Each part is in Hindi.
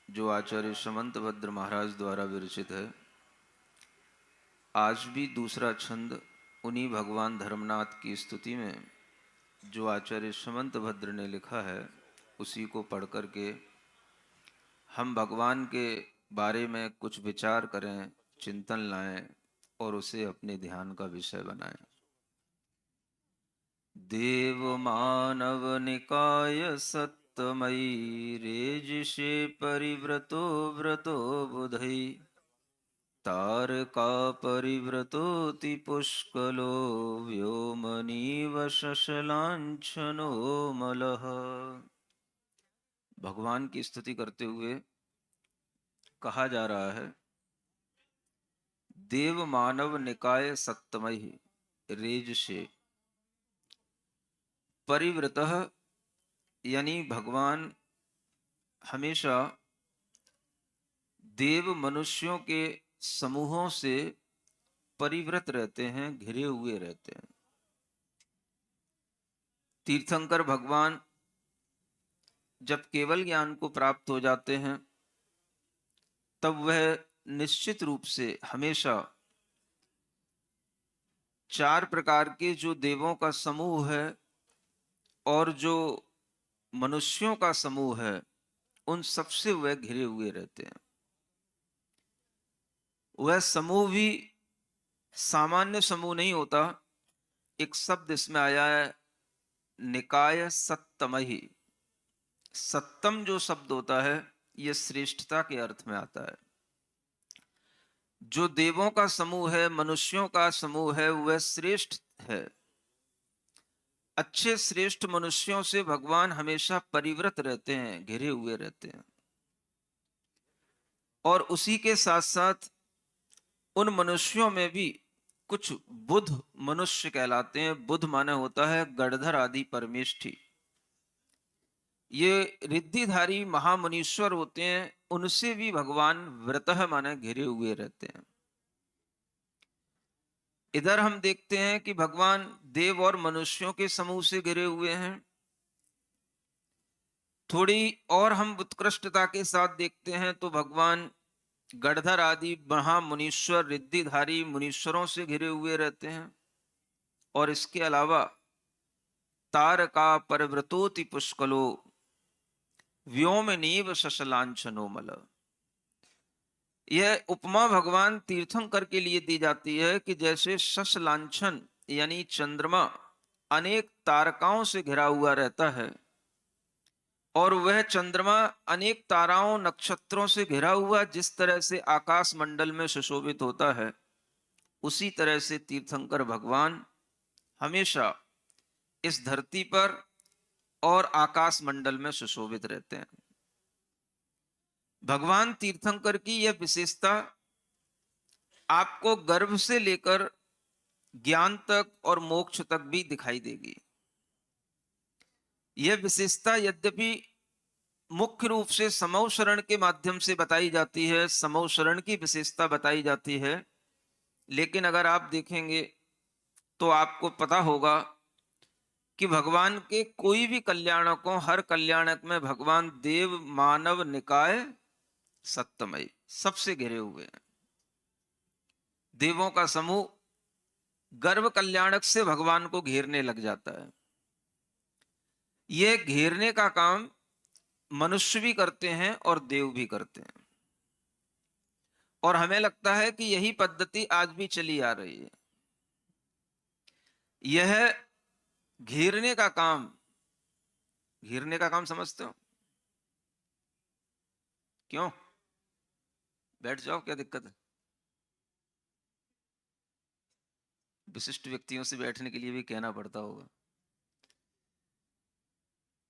जो आचार्य समंतभद्र महाराज द्वारा विरचित है। आज भी दूसरा छंद उन्हीं भगवान धर्मनाथ की स्तुति में जो आचार्य समंतभद्र ने लिखा है, उसी को पढ़ कर के हम भगवान के बारे में कुछ विचार करें, चिंतन लाएं और उसे अपने ध्यान का विषय बनाएं। देव मानव निकाय सत्तमयी रेजिषे परिव्रतो व्रतो बुधई तारका परिव्रतोति पुष्कलो व्योमनीव शशलांछनो मलः। भगवान की स्तुति करते हुए कहा जा रहा है, देव मानव निकाय सत्तमयी रेजिषे परिव्रतः, यानी भगवान हमेशा देव मनुष्यों के समूहों से परिव्रत रहते हैं, घिरे हुए रहते हैं। तीर्थंकर भगवान जब केवल ज्ञान को प्राप्त हो जाते हैं, तब वह निश्चित रूप से हमेशा चार प्रकार के जो देवों का समूह है और जो मनुष्यों का समूह है, उन सबसे वह घिरे हुए रहते हैं। वह समूह भी सामान्य समूह नहीं होता। एक शब्द इसमें आया है, निकाय सत्तमहि। सत्तम जो शब्द होता है, यह श्रेष्ठता के अर्थ में आता है। जो देवों का समूह है, मनुष्यों का समूह है, वह श्रेष्ठ है। अच्छे श्रेष्ठ मनुष्यों से भगवान हमेशा परिव्रत रहते हैं, घिरे हुए रहते हैं। और उसी के साथ साथ उन मनुष्यों में भी कुछ बुद्ध मनुष्य कहलाते हैं। बुद्ध माने होता है गणधर आदि परमेष्ठी। ये रिद्धिधारी महामुनीश्वर होते हैं, उनसे भी भगवान व्रतः माने घिरे हुए रहते हैं। इधर हम देखते हैं कि भगवान देव और मनुष्यों के समूह से घिरे हुए हैं। थोड़ी और हम उत्कृष्टता के साथ देखते हैं तो भगवान गणधर आदि महामुनीश्वर रिद्धिधारी मुनीश्वरों से घिरे हुए रहते हैं। और इसके अलावा तारका परिव्रतोति पुष्कलो व्योमनीव शशलांछनो मल। यह उपमा भगवान तीर्थंकर के लिए दी जाती है कि जैसे शशलांछन यानी चंद्रमा अनेक तारकाओं से घिरा हुआ रहता है और वह चंद्रमा अनेक ताराओं नक्षत्रों से घिरा हुआ जिस तरह से आकाश मंडल में सुशोभित होता है, उसी तरह से तीर्थंकर भगवान हमेशा इस धरती पर और आकाश मंडल में सुशोभित रहते हैं। भगवान तीर्थंकर की यह विशेषता आपको गर्भ से लेकर ज्ञान तक और मोक्ष तक भी दिखाई देगी। यह विशेषता यद्यपि मुख्य रूप से समौ शरण के माध्यम से बताई जाती है, समौ शरण की विशेषता बताई जाती है, लेकिन अगर आप देखेंगे तो आपको पता होगा कि भगवान के कोई भी कल्याणक हो, हर कल्याणक में भगवान देव मानव निकाय सत्तमयी सबसे घिरे हुए हैं। देवों का समूह गर्भ कल्याणक से भगवान को घेरने लग जाता है। यह घेरने का काम मनुष्य भी करते हैं और देव भी करते हैं, और हमें लगता है कि यही पद्धति आज भी चली आ रही है। यह घेरने का काम, घेरने का काम समझते हो? क्यों? बैठ जाओ, क्या दिक्कत है? विशिष्ट व्यक्तियों से बैठने के लिए भी कहना पड़ता होगा।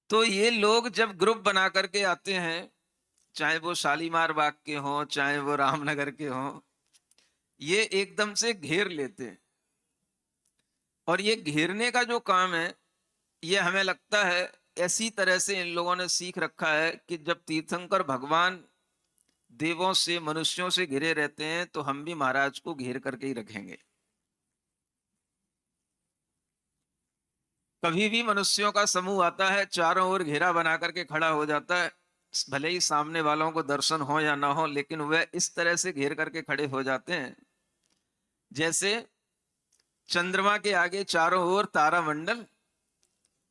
तो ये लोग जब ग्रुप बना करके आते हैं, चाहे वो शालीमार बाग के हों, चाहे वो रामनगर के हों, ये एकदम से घेर लेते हैं। और ये घेरने का जो काम है, ये हमें लगता है ऐसी तरह से इन लोगों ने सीख रखा है कि जब तीर्थंकर भगवान देवों से मनुष्यों से घिरे रहते हैं तो हम भी महाराज को घेर करके ही रखेंगे। कभी भी मनुष्यों का समूह आता है, चारों ओर घेरा बना करके खड़ा हो जाता है, भले ही सामने वालों को दर्शन हो या ना हो, लेकिन वह इस तरह से घेर करके खड़े हो जाते हैं जैसे चंद्रमा के आगे चारों ओर तारामंडल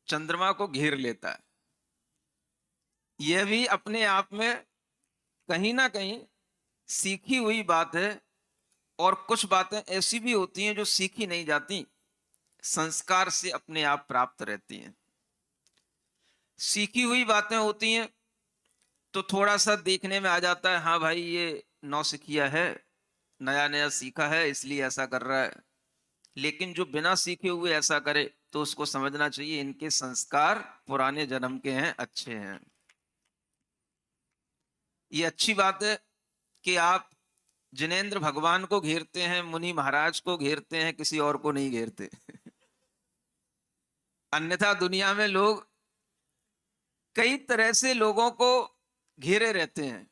चंद्रमा को घेर लेता है। यह भी अपने आप में कहीं ना कहीं सीखी हुई बात है, और कुछ बातें ऐसी भी होती हैं जो सीखी नहीं जाती, संस्कार से अपने आप प्राप्त रहती हैं। सीखी हुई बातें होती हैं तो थोड़ा सा देखने में आ जाता है, हाँ भाई ये नौसिखिया है, नया नया सीखा है इसलिए ऐसा कर रहा है। लेकिन जो बिना सीखे हुए ऐसा करे तो उसको समझना चाहिए इनके संस्कार पुराने जन्म के हैं, अच्छे हैं। ये अच्छी बात है कि आप जिनेंद्र भगवान को घेरते हैं, मुनि महाराज को घेरते हैं, किसी और को नहीं घेरते। अन्यथा दुनिया में लोग कई तरह से लोगों को घेरे रहते हैं,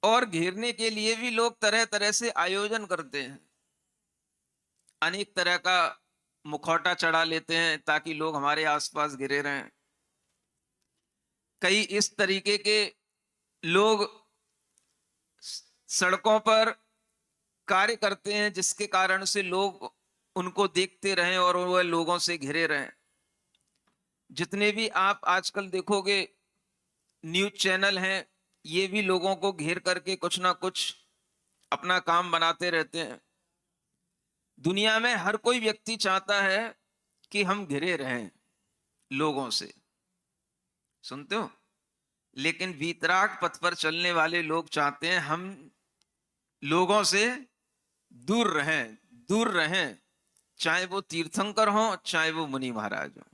और घेरने के लिए भी लोग तरह तरह से आयोजन करते हैं। अनेक तरह का मुखौटा चढ़ा लेते हैं ताकि लोग हमारे आसपास घिरे रहें। कई इस तरीके के लोग सड़कों पर कार्य करते हैं जिसके कारण से लोग उनको देखते रहें और वह लोगों से घिरे रहें। जितने भी आप आजकल देखोगे न्यूज चैनल हैं, ये भी लोगों को घेर करके कुछ ना कुछ अपना काम बनाते रहते हैं। दुनिया में हर कोई व्यक्ति चाहता है कि हम घिरे रहें लोगों से, सुनते हो? लेकिन वीतराग पथ पर चलने वाले लोग चाहते हैं हम लोगों से दूर रहें, दूर रहें, चाहे वो तीर्थंकर हो चाहे वो मुनि महाराज हो,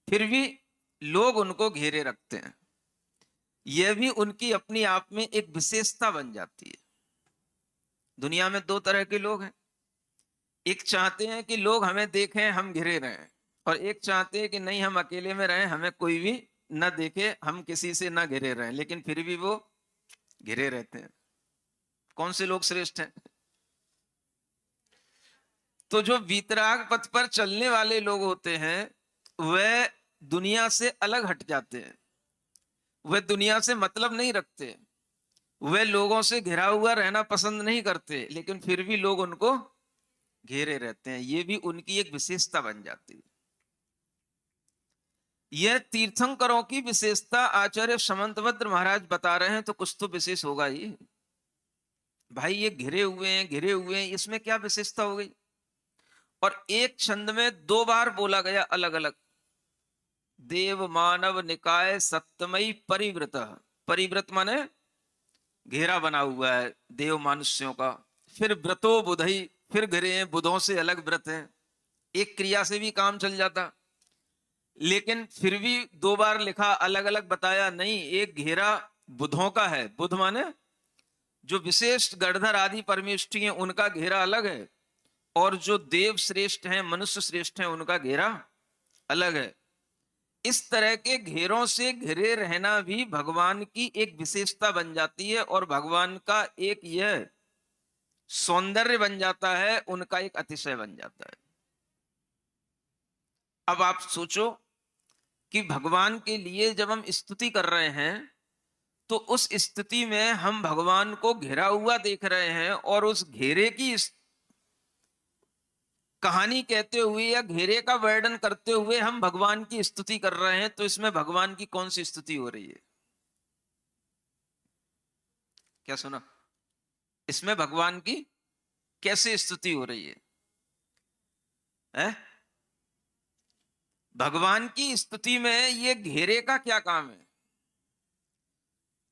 फिर भी लोग उनको घेरे रखते हैं। यह भी उनकी अपनी आप में एक विशेषता बन जाती है। दुनिया में दो तरह के लोग हैं, एक चाहते हैं कि लोग हमें देखें हम घिरे रहें, और एक चाहते हैं कि नहीं हम अकेले में रहें, हमें कोई भी न देखे, हम किसी से न घिरे रहें, लेकिन फिर भी वो घिरे रहते हैं। कौन से लोग श्रेष्ठ हैं? तो जो वीतराग पथ पर चलने वाले लोग होते हैं वह दुनिया से अलग हट जाते हैं, वह दुनिया से मतलब नहीं रखते, वह लोगों से घिरा हुआ रहना पसंद नहीं करते, लेकिन फिर भी लोग उनको घेरे रहते हैं। यह भी उनकी एक विशेषता बन जाती है। यह तीर्थंकरों की विशेषता आचार्य समंतभद्र महाराज बता रहे हैं, तो कुछ तो विशेष होगा ही भाई। ये घिरे हुए हैं, घिरे हुए हैं, इसमें क्या विशेषता हो गई? और एक छंद में दो बार बोला गया अलग अलग, देव मानव निकाय सप्तमयी परिव्रत। परिव्रत माने घेरा बना हुआ है देव मनुष्यों का। फिर व्रतो बुधई, फिर घिरे हैं, बुधों से अलग व्रत है। एक क्रिया से भी काम चल जाता, लेकिन फिर भी दो बार लिखा, अलग अलग बताया। नहीं, एक घेरा बुधों का है, बुध माने जो विशेष गणधर आदि परमेष्ठी हैं उनका घेरा अलग है, और जो देव श्रेष्ठ हैं, मनुष्य श्रेष्ठ हैं, उनका घेरा अलग है। इस तरह के घेरों से घिरे रहना भी भगवान की एक विशेषता बन जाती है, और भगवान का एक यह सौंदर्य बन जाता है, उनका एक अतिशय बन जाता है। अब आप सोचो कि भगवान के लिए जब हम स्तुति कर रहे हैं तो उस स्थिति में हम भगवान को घिरा हुआ देख रहे हैं, और उस घेरे की कहानी कहते हुए या घेरे का वर्णन करते हुए हम भगवान की स्तुति कर रहे हैं, तो इसमें भगवान की कौन सी स्तुति हो रही है? क्या सुना? इसमें भगवान की कैसे स्तुति हो रही है? भगवान की स्तुति में ये घेरे का क्या काम है?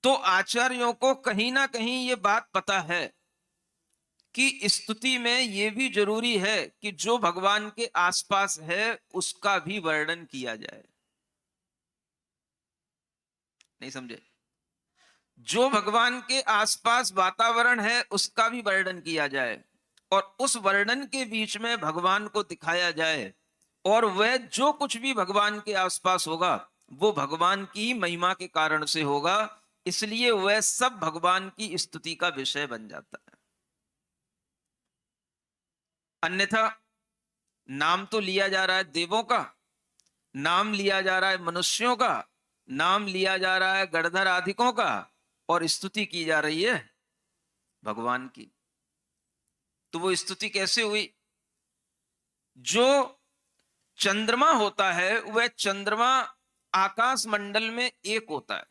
तो आचार्यों को कहीं ना कहीं ये बात पता है कि स्तुति में यह भी जरूरी है कि जो भगवान के आसपास है उसका भी वर्णन किया जाए। नहीं समझे? जो भगवान के आसपास वातावरण है उसका भी वर्णन किया जाए, और उस वर्णन के बीच में भगवान को दिखाया जाए, और वह जो कुछ भी भगवान के आसपास होगा वो भगवान की महिमा के कारण से होगा, इसलिए वह सब भगवान की स्तुति का विषय बन जाता है। अन्यथा नाम तो लिया जा रहा है देवों का, नाम लिया जा रहा है मनुष्यों का, नाम लिया जा रहा है गणधर आदिकों का और स्तुति की जा रही है भगवान की। तो वो स्तुति कैसे हुई? जो चंद्रमा होता है वह चंद्रमा आकाश मंडल में एक होता है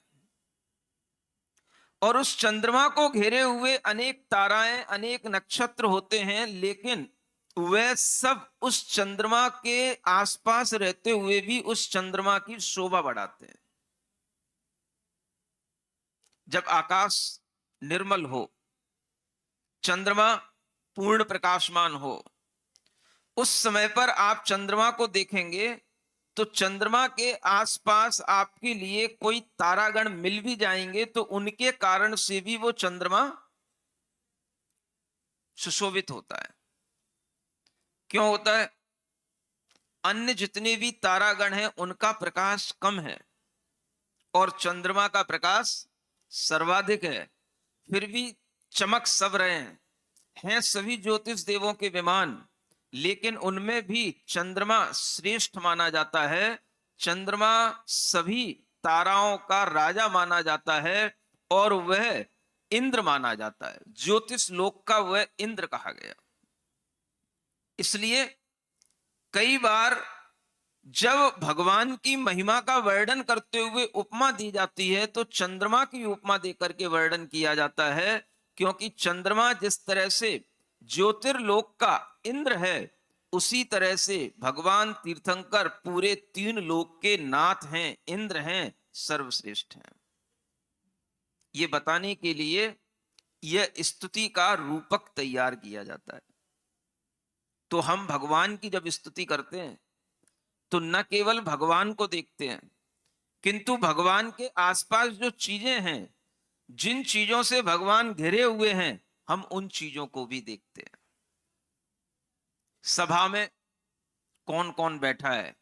और उस चंद्रमा को घेरे हुए अनेक ताराएं, अनेक नक्षत्र होते हैं, लेकिन वह सब उस चंद्रमा के आसपास रहते हुए भी उस चंद्रमा की शोभा बढ़ाते हैं। जब आकाश निर्मल हो, चंद्रमा पूर्ण प्रकाशमान हो, उस समय पर आप चंद्रमा को देखेंगे तो चंद्रमा के आसपास आपके लिए कोई तारागण मिल भी जाएंगे तो उनके कारण से भी वो चंद्रमा सुशोभित होता है। क्यों होता है? अन्य जितने भी तारागण हैं उनका प्रकाश कम है और चंद्रमा का प्रकाश सर्वाधिक है, फिर भी चमक सब रहे हैं सभी ज्योतिष देवों के विमान, लेकिन उनमें भी चंद्रमा श्रेष्ठ माना जाता है। चंद्रमा सभी ताराओं का राजा माना जाता है और वह इंद्र माना जाता है। ज्योतिष लोक का वह इंद्र कहा गया। इसलिए कई बार जब भगवान की महिमा का वर्णन करते हुए उपमा दी जाती है तो चंद्रमा की उपमा देकर के वर्णन किया जाता है, क्योंकि चंद्रमा जिस तरह से ज्योतिर्लोक का इंद्र है उसी तरह से भगवान तीर्थंकर पूरे 3 लोक के नाथ हैं, इंद्र हैं, सर्वश्रेष्ठ हैं। ये बताने के लिए यह स्तुति का रूपक तैयार किया जाता है। तो हम भगवान की जब स्तुति करते हैं तो न केवल भगवान को देखते हैं, किंतु भगवान के आसपास जो चीजें हैं, जिन चीजों से भगवान घिरे हुए हैं, हम उन चीजों को भी देखते हैं। सभा में कौन कौन बैठा है,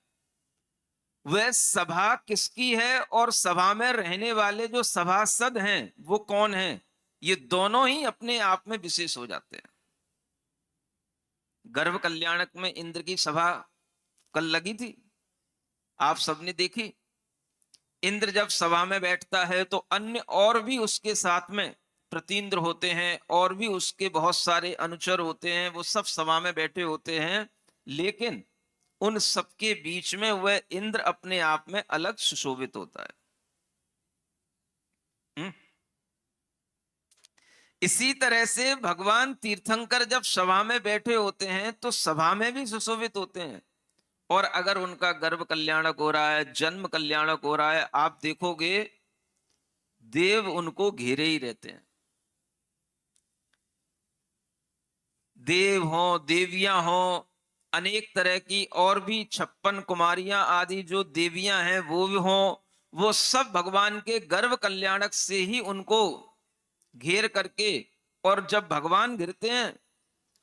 वह सभा किसकी है और सभा में रहने वाले जो सभासद हैं वो कौन हैं, ये दोनों ही अपने आप में विशेष हो जाते हैं। गर्भ कल्याणक में इंद्र की सभा कल लगी थी, आप सबने देखी। इंद्र जब सभा में बैठता है तो अन्य और भी उसके साथ में प्रतीन्द्र होते हैं और भी उसके बहुत सारे अनुचर होते हैं, वो सब सभा में बैठे होते हैं, लेकिन उन सबके बीच में वह इंद्र अपने आप में अलग सुशोभित होता है। इसी तरह से भगवान तीर्थंकर जब सभा में बैठे होते हैं तो सभा में भी सुशोभित होते हैं, और अगर उनका गर्भ कल्याणक हो रहा है, जन्म कल्याणक हो रहा है, आप देखोगे देव उनको घेरे ही रहते हैं। देव हो, देवियां हो, अनेक तरह की और भी 56 कुमारियां आदि जो देवियां हैं वो भी हो, वो सब भगवान के गर्भ कल्याणक से ही उनको घेर करके, और जब भगवान घिरते हैं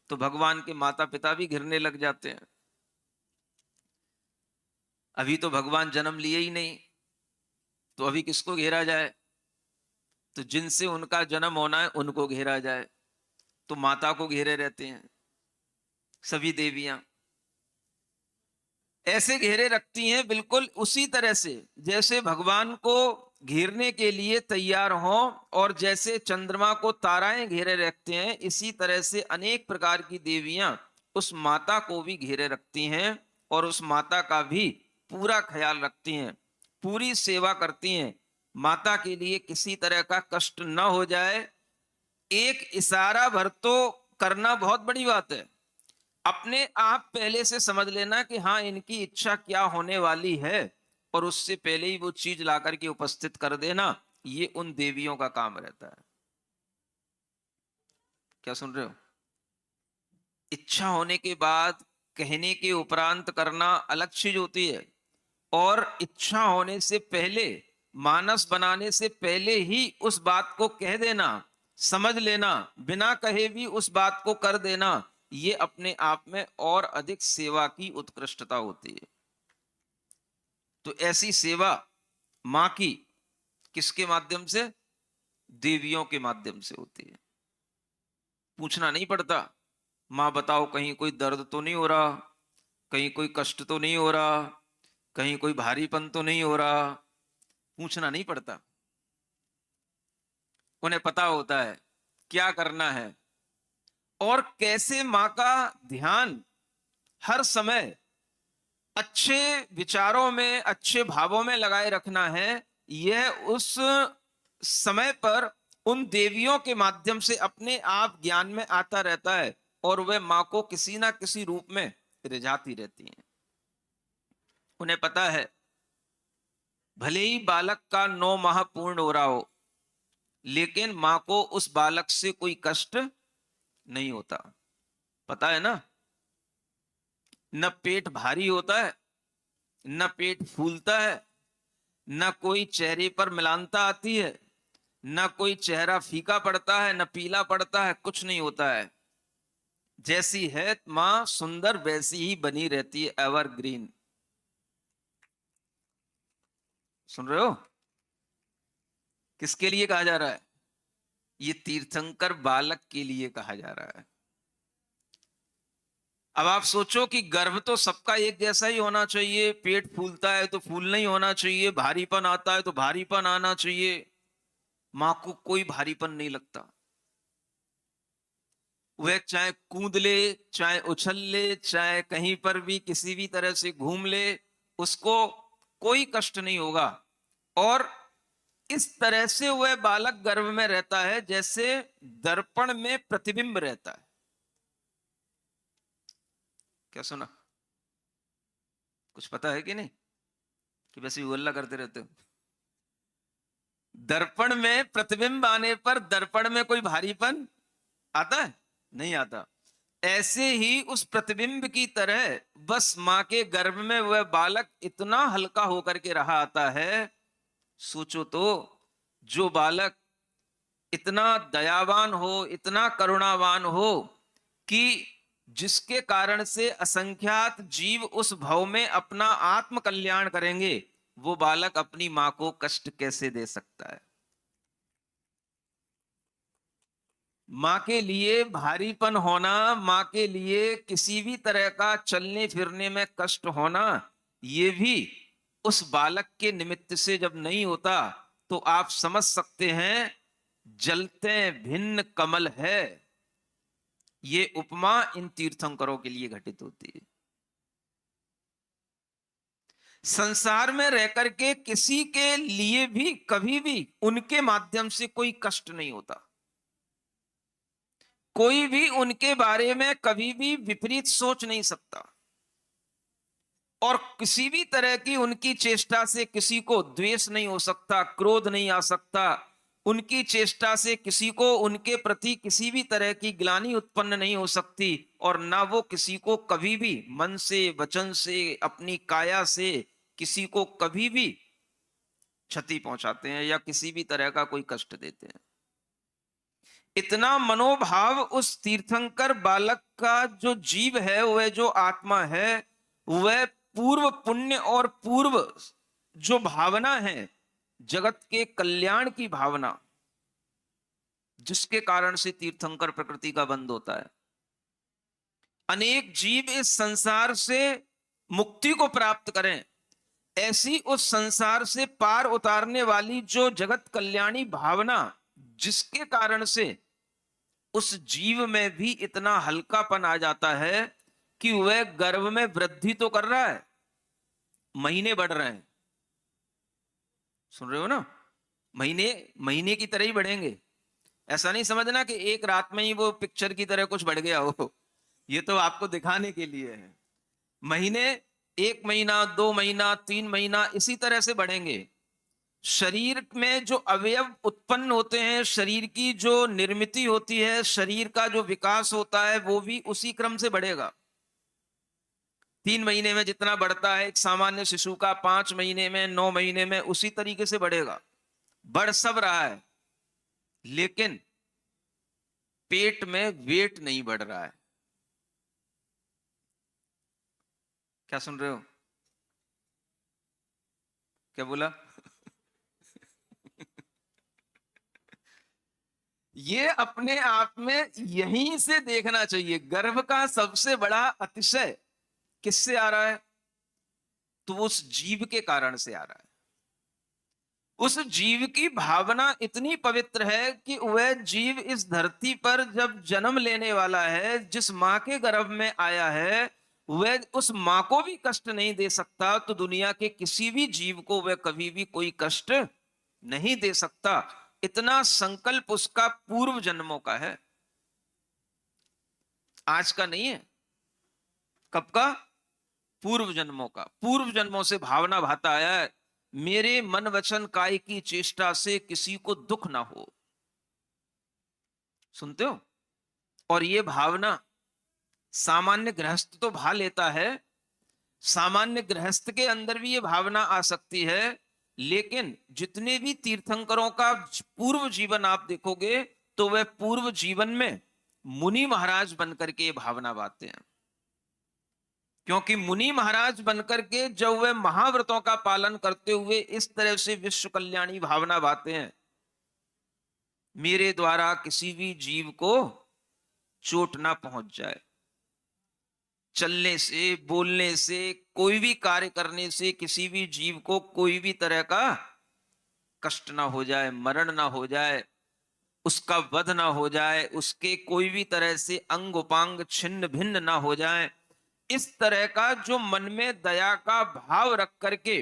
तो भगवान के माता पिता भी घिरने लग जाते हैं। अभी तो भगवान जन्म लिए ही नहीं, तो अभी किसको घेरा जाए? तो जिनसे उनका जन्म होना है उनको घेरा जाए, तो माता को घेरे रहते हैं सभी देवियां, ऐसे घेरे रखती हैं, बिल्कुल उसी तरह से जैसे भगवान को घेरने के लिए तैयार हो, और जैसे चंद्रमा को ताराएं घेरे रखते हैं, इसी तरह से अनेक प्रकार की देवियां उस माता को भी घेरे रखती हैं और उस माता का भी पूरा ख्याल रखती हैं, पूरी सेवा करती हैं। माता के लिए किसी तरह का कष्ट न हो जाए, एक इशारा भर तो करना बहुत बड़ी बात है। अपने आप पहले से समझ लेना कि हाँ इनकी इच्छा क्या होने वाली है, और उससे पहले ही वो चीज ला करके उपस्थित कर देना, ये उन देवियों का काम रहता है। क्या सुन रहे हो? इच्छा होने के बाद कहने के उपरांत करना अलग चीज होती है, और इच्छा होने से पहले, मानस बनाने से पहले ही उस बात को कह देना, समझ लेना, बिना कहे भी उस बात को कर देना, ये अपने आप में और अधिक सेवा की उत्कृष्टता होती है। तो ऐसी सेवा मां की किसके माध्यम से? देवियों के माध्यम से होती है। पूछना नहीं पड़ता, मां बताओ कहीं कोई दर्द तो नहीं हो रहा, कहीं कोई कष्ट तो नहीं हो रहा, कहीं कोई भारीपन तो नहीं हो रहा, पूछना नहीं पड़ता, उन्हें पता होता है क्या करना है और कैसे मां का ध्यान हर समय अच्छे विचारों में, अच्छे भावों में लगाए रखना है। यह उस समय पर उन देवियों के माध्यम से अपने आप ज्ञान में आता रहता है और वह मां को किसी ना किसी रूप में रिझाती रहती हैं। उन्हें पता है भले ही बालक का 9 माह पूर्ण हो रहा हो, लेकिन मां को उस बालक से कोई कष्ट नहीं होता। पता है ना, न पेट भारी होता है, न पेट फूलता है, न कोई चेहरे पर मिलानता आती है, न कोई चेहरा फीका पड़ता है, न पीला पड़ता है, कुछ नहीं होता है। जैसी है मां सुंदर वैसी ही बनी रहती है, एवरग्रीन। सुन रहे हो? किसके लिए कहा जा रहा है? ये तीर्थंकर बालक के लिए कहा जा रहा है। अब आप सोचो कि गर्भ तो सबका एक जैसा ही होना चाहिए, पेट फूलता है तो फूलना ही होना चाहिए, भारीपन आता है तो भारीपन आना चाहिए। मां को कोई भारीपन नहीं लगता, वह चाहे कूद ले, चाहे उछल ले, चाहे कहीं पर भी किसी भी तरह से घूम ले, उसको कोई कष्ट नहीं होगा। और इस तरह से वह बालक गर्भ में रहता है जैसे दर्पण में प्रतिबिंब रहता है। क्या सुना? कुछ पता है कि नहीं, कि वैसे ही उल्ला करते रहते हो? दर्पण में प्रतिबिंब आने पर दर्पण में कोई भारीपन आता है? नहीं आता। ऐसे ही उस प्रतिबिंब की तरह बस मां के गर्भ में वह बालक इतना हल्का होकर के रहा आता है। सोचो तो, जो बालक इतना दयावान हो, इतना करुणावान हो कि जिसके कारण से असंख्यात जीव उस भव में अपना आत्म कल्याण करेंगे, वो बालक अपनी मां को कष्ट कैसे दे सकता है? मां के लिए भारीपन होना, मां के लिए किसी भी तरह का चलने फिरने में कष्ट होना, ये भी उस बालक के निमित्त से जब नहीं होता तो आप समझ सकते हैं जलते भिन्न कमल है। ये उपमा इन तीर्थंकरों के लिए घटित होती है। संसार में रह करके किसी के लिए भी कभी भी उनके माध्यम से कोई कष्ट नहीं होता, कोई भी उनके बारे में कभी भी विपरीत सोच नहीं सकता, और किसी भी तरह की उनकी चेष्टा से किसी को द्वेष नहीं हो सकता, क्रोध नहीं आ सकता। उनकी चेष्टा से किसी को उनके प्रति किसी भी तरह की ग्लानि उत्पन्न नहीं हो सकती, और ना वो किसी को कभी भी मन से, वचन से, अपनी काया से किसी को कभी भी क्षति पहुंचाते हैं या किसी भी तरह का कोई कष्ट देते हैं। इतना मनोभाव उस तीर्थंकर बालक का जो जीव है, वह जो आत्मा है, वह पूर्व पुण्य और पूर्व जो भावना है जगत के कल्याण की भावना, जिसके कारण से तीर्थंकर प्रकृति का बंध होता है। अनेक जीव इस संसार से मुक्ति को प्राप्त करें, ऐसी उस संसार से पार उतारने वाली जो जगत कल्याणी भावना, जिसके कारण से उस जीव में भी इतना हल्कापन आ जाता है कि वह गर्भ में वृद्धि तो कर रहा है, महीने बढ़ रहे हैं। सुन रहे हो ना? महीने महीने की तरह ही बढ़ेंगे। ऐसा नहीं समझना कि एक रात में ही वो पिक्चर की तरह कुछ बढ़ गया हो, ये तो आपको दिखाने के लिए है। महीने 1 महीना, 2 महीना, 3 महीना इसी तरह से बढ़ेंगे। शरीर में जो अवयव उत्पन्न होते हैं, शरीर की जो निर्मित होती है, शरीर का जो विकास होता है, वो भी उसी क्रम से बढ़ेगा। 3 महीने में जितना बढ़ता है एक सामान्य शिशु का, 5 महीने में, 9 महीने में उसी तरीके से बढ़ेगा। बढ़ सब रहा है, लेकिन पेट में वेट नहीं बढ़ रहा है। क्या सुन रहे हो? क्या बोला? ये अपने आप में यहीं से देखना चाहिए। गर्भ का सबसे बड़ा अतिशय किससे आ रहा है? तो उस जीव के कारण से आ रहा है। उस जीव की भावना इतनी पवित्र है कि वह जीव इस धरती पर जब जन्म लेने वाला है, जिस माँ के गर्भ में आया है, वह उस माँ को भी कष्ट नहीं दे सकता, तो दुनिया के किसी भी जीव को वह कभी भी कोई कष्ट नहीं दे सकता। इतना संकल्प उसका पूर्व जन्मों का है, आज का नहीं है। कब का? पूर्व जन्मों का। पूर्व जन्मों से भावना भाता आया है, मेरे मन वचन काय की चेष्टा से किसी को दुख ना हो। सुनते हो? और ये भावना सामान्य गृहस्थ तो भा लेता है, सामान्य गृहस्थ के अंदर भी ये भावना आ सकती है, लेकिन जितने भी तीर्थंकरों का पूर्व जीवन आप देखोगे, तो वह पूर्व जीवन में मुनि महाराज बनकर के ये भावना बाते हैं। क्योंकि मुनि महाराज बनकर के जब वे महाव्रतों का पालन करते हुए इस तरह से विश्व कल्याणी भावना बाते हैं, मेरे द्वारा किसी भी जीव को चोट ना पहुंच जाए, चलने से, बोलने से, कोई भी कार्य करने से किसी भी जीव को कोई भी तरह का कष्ट ना हो जाए, मरण ना हो जाए, उसका वध ना हो जाए, उसके कोई भी तरह से अंग उपांग छिन्न भिन्न ना हो जाए। इस तरह का जो मन में दया का भाव रख करके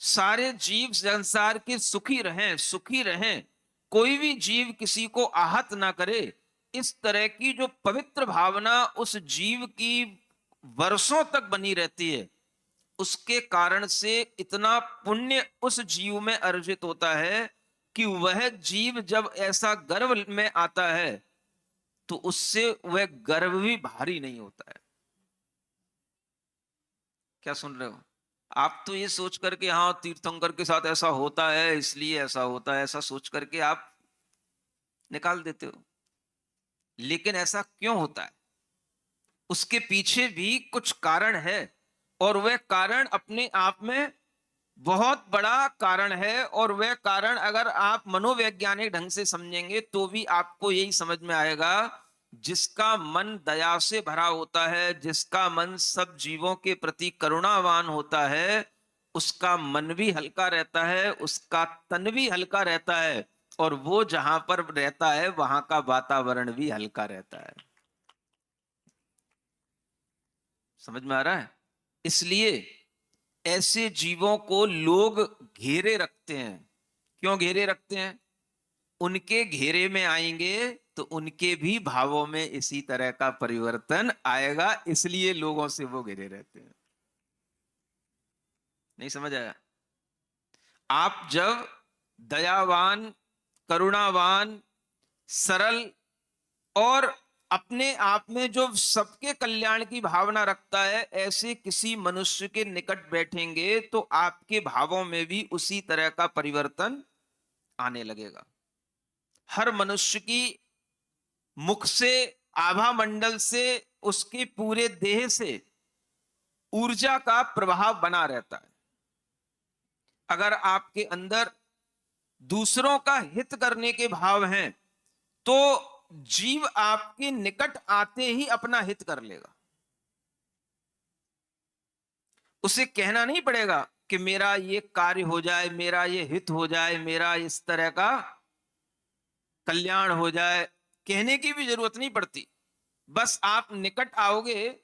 सारे जीव संसार के सुखी रहें, सुखी रहें, कोई भी जीव किसी को आहत ना करे, इस तरह की जो पवित्र भावना उस जीव की वर्षों तक बनी रहती है, उसके कारण से इतना पुण्य उस जीव में अर्जित होता है कि वह जीव जब ऐसा गर्भ में आता है, तो उससे वह गर्भ भी भारी नहीं होता है। क्या सुन रहे हो? आप तो ये सोच करके, हाँ तीर्थंकर के साथ ऐसा होता है इसलिए ऐसा होता है, ऐसा सोच करके आप निकाल देते हो। लेकिन ऐसा क्यों होता है? उसके पीछे भी कुछ कारण है, और वह कारण अपने आप में बहुत बड़ा कारण है। और वह कारण अगर आप मनोवैज्ञानिक ढंग से समझेंगे तो भी आपको यही समझ में आएगा, जिसका मन दया से भरा होता है, जिसका मन सब जीवों के प्रति करुणावान होता है, उसका मन भी हल्का रहता है, उसका तन भी हल्का रहता है, और वो जहां पर रहता है वहां का वातावरण भी हल्का रहता है। समझ में आ रहा है? इसलिए ऐसे जीवों को लोग घेरे रखते हैं। क्यों घेरे रखते हैं? उनके घेरे में आएंगे तो उनके भी भावों में इसी तरह का परिवर्तन आएगा, इसलिए लोगों से वो घिरे रहते हैं। नहीं समझ आया? आप जब दयावान, करुणावान, सरल और अपने आप में जो सबके कल्याण की भावना रखता है, ऐसे किसी मनुष्य के निकट बैठेंगे तो आपके भावों में भी उसी तरह का परिवर्तन आने लगेगा। हर मनुष्य की मुख से, आभा मंडल से, उसके पूरे देह से ऊर्जा का प्रभाव बना रहता है। अगर आपके अंदर दूसरों का हित करने के भाव हैं, तो जीव आपके निकट आते ही अपना हित कर लेगा। उसे कहना नहीं पड़ेगा कि मेरा ये कार्य हो जाए, मेरा ये हित हो जाए, मेरा इस तरह का कल्याण हो जाए, कहने की भी जरूरत नहीं पड़ती। बस आप निकट आओगे,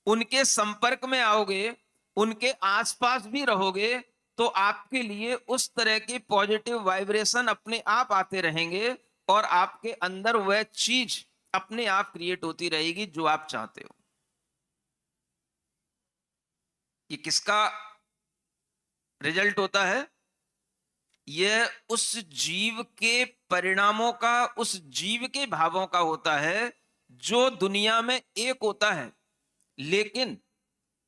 उनके संपर्क में आओगे, उनके आसपास भी रहोगे, तो आपके लिए उस तरह के पॉजिटिव वाइब्रेशन अपने आप आते रहेंगे, और आपके अंदर वह चीज अपने आप क्रिएट होती रहेगी जो आप चाहते हो। ये किसका रिजल्ट होता है? यह उस जीव के परिणामों का, उस जीव के भावों का होता है, जो दुनिया में एक होता है, लेकिन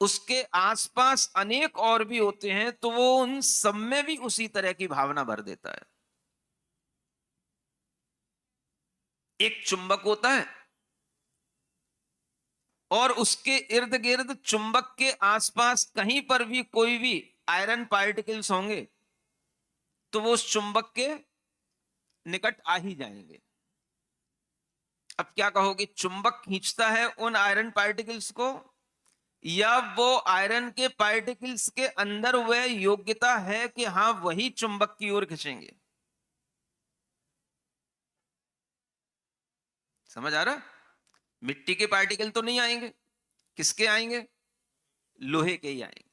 उसके आसपास अनेक और भी होते हैं, तो वो उन सब में भी उसी तरह की भावना भर देता है। एक चुंबक होता है, और उसके इर्द गिर्द चुंबक के आसपास कहीं पर भी कोई भी आयरन पार्टिकल्स होंगे, तो वो उस चुंबक के निकट आ ही जाएंगे। अब क्या कहोगे? चुंबक खींचता है उन आयरन पार्टिकल्स को, या वो आयरन के पार्टिकल्स के अंदर वह योग्यता है कि हाँ वही चुंबक की ओर खींचेंगे। समझ आ रहा? मिट्टी के पार्टिकल तो नहीं आएंगे, किसके आएंगे? लोहे के ही आएंगे।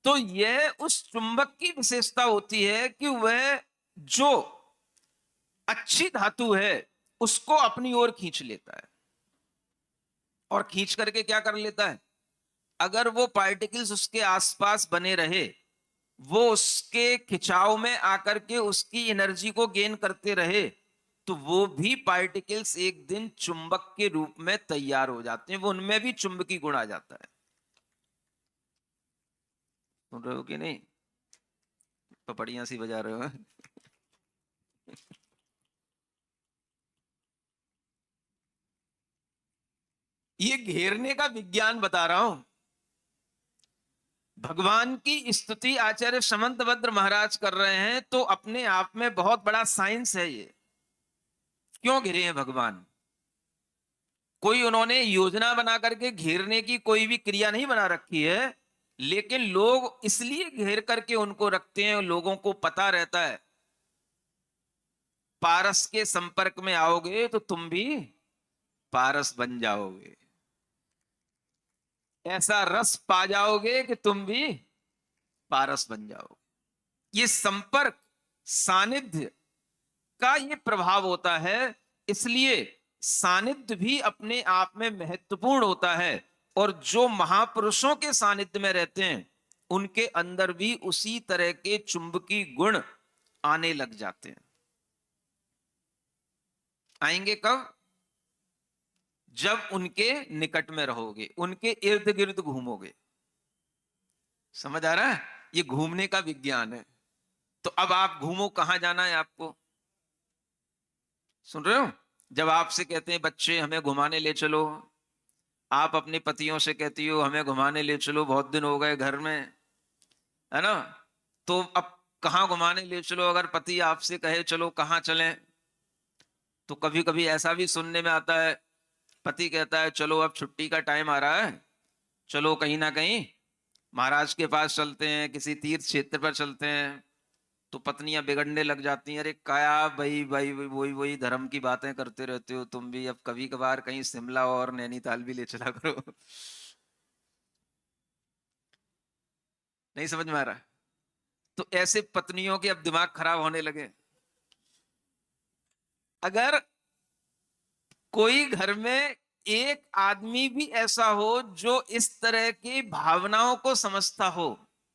तो यह उस चुंबक की विशेषता होती है कि वह जो अच्छी धातु है उसको अपनी ओर खींच लेता है। और खींच करके क्या कर लेता है? अगर वो पार्टिकल्स उसके आसपास बने रहे, वो उसके खिंचाव में आकर के उसकी एनर्जी को गेन करते रहे, तो वो भी पार्टिकल्स एक दिन चुंबक के रूप में तैयार हो जाते हैं, वो उनमें भी चुंबकीय गुण आ जाता है। सुन रहे हो कि नहीं? पपड़ियां सी बजा रहे हो? ये घेरने का विज्ञान बता रहा हूं। भगवान की स्तुति आचार्य समंतभद्र महाराज कर रहे हैं, तो अपने आप में बहुत बड़ा साइंस है ये। क्यों घिरे हैं भगवान? कोई उन्होंने योजना बना करके घेरने की कोई भी क्रिया नहीं बना रखी है, लेकिन लोग इसलिए घेर करके उनको रखते हैं, लोगों को पता रहता है पारस के संपर्क में आओगे तो तुम भी पारस बन जाओगे, ऐसा रस पा जाओगे कि तुम भी पारस बन जाओगे। ये संपर्क, सानिध्य का ये प्रभाव होता है। इसलिए सानिध्य भी अपने आप में महत्वपूर्ण होता है, और जो महापुरुषों के सानिध्य में रहते हैं उनके अंदर भी उसी तरह के चुंबकीय गुण आने लग जाते हैं। आएंगे कब? जब उनके निकट में रहोगे, उनके इर्द गिर्द घूमोगे। समझ आ रहा है? ये घूमने का विज्ञान है। तो अब आप घूमो, कहां जाना है आपको? सुन रहे हो? जब आपसे कहते हैं बच्चे हमें घुमाने ले चलो, आप अपने पतियों से कहती हो हमें घुमाने ले चलो, बहुत दिन हो गए घर में, है ना? तो अब कहाँ घुमाने ले चलो? अगर पति आपसे कहे चलो, कहाँ चलें? तो कभी कभी ऐसा भी सुनने में आता है, पति कहता है चलो अब छुट्टी का टाइम आ रहा है, चलो कहीं ना कहीं महाराज के पास चलते हैं, किसी तीर्थ क्षेत्र पर चलते हैं। तो पत्नियां बिगड़ने लग जाती हैं, अरे क्या भाई भाई भाई, वही वही धर्म की बातें करते रहते हो तुम भी, अब कभी कभार कहीं शिमला और नैनीताल भी ले चला करो। नहीं समझ में आ रहा? तो ऐसे पत्नियों के अब दिमाग खराब होने लगे। अगर कोई घर में एक आदमी भी ऐसा हो जो इस तरह की भावनाओं को समझता हो,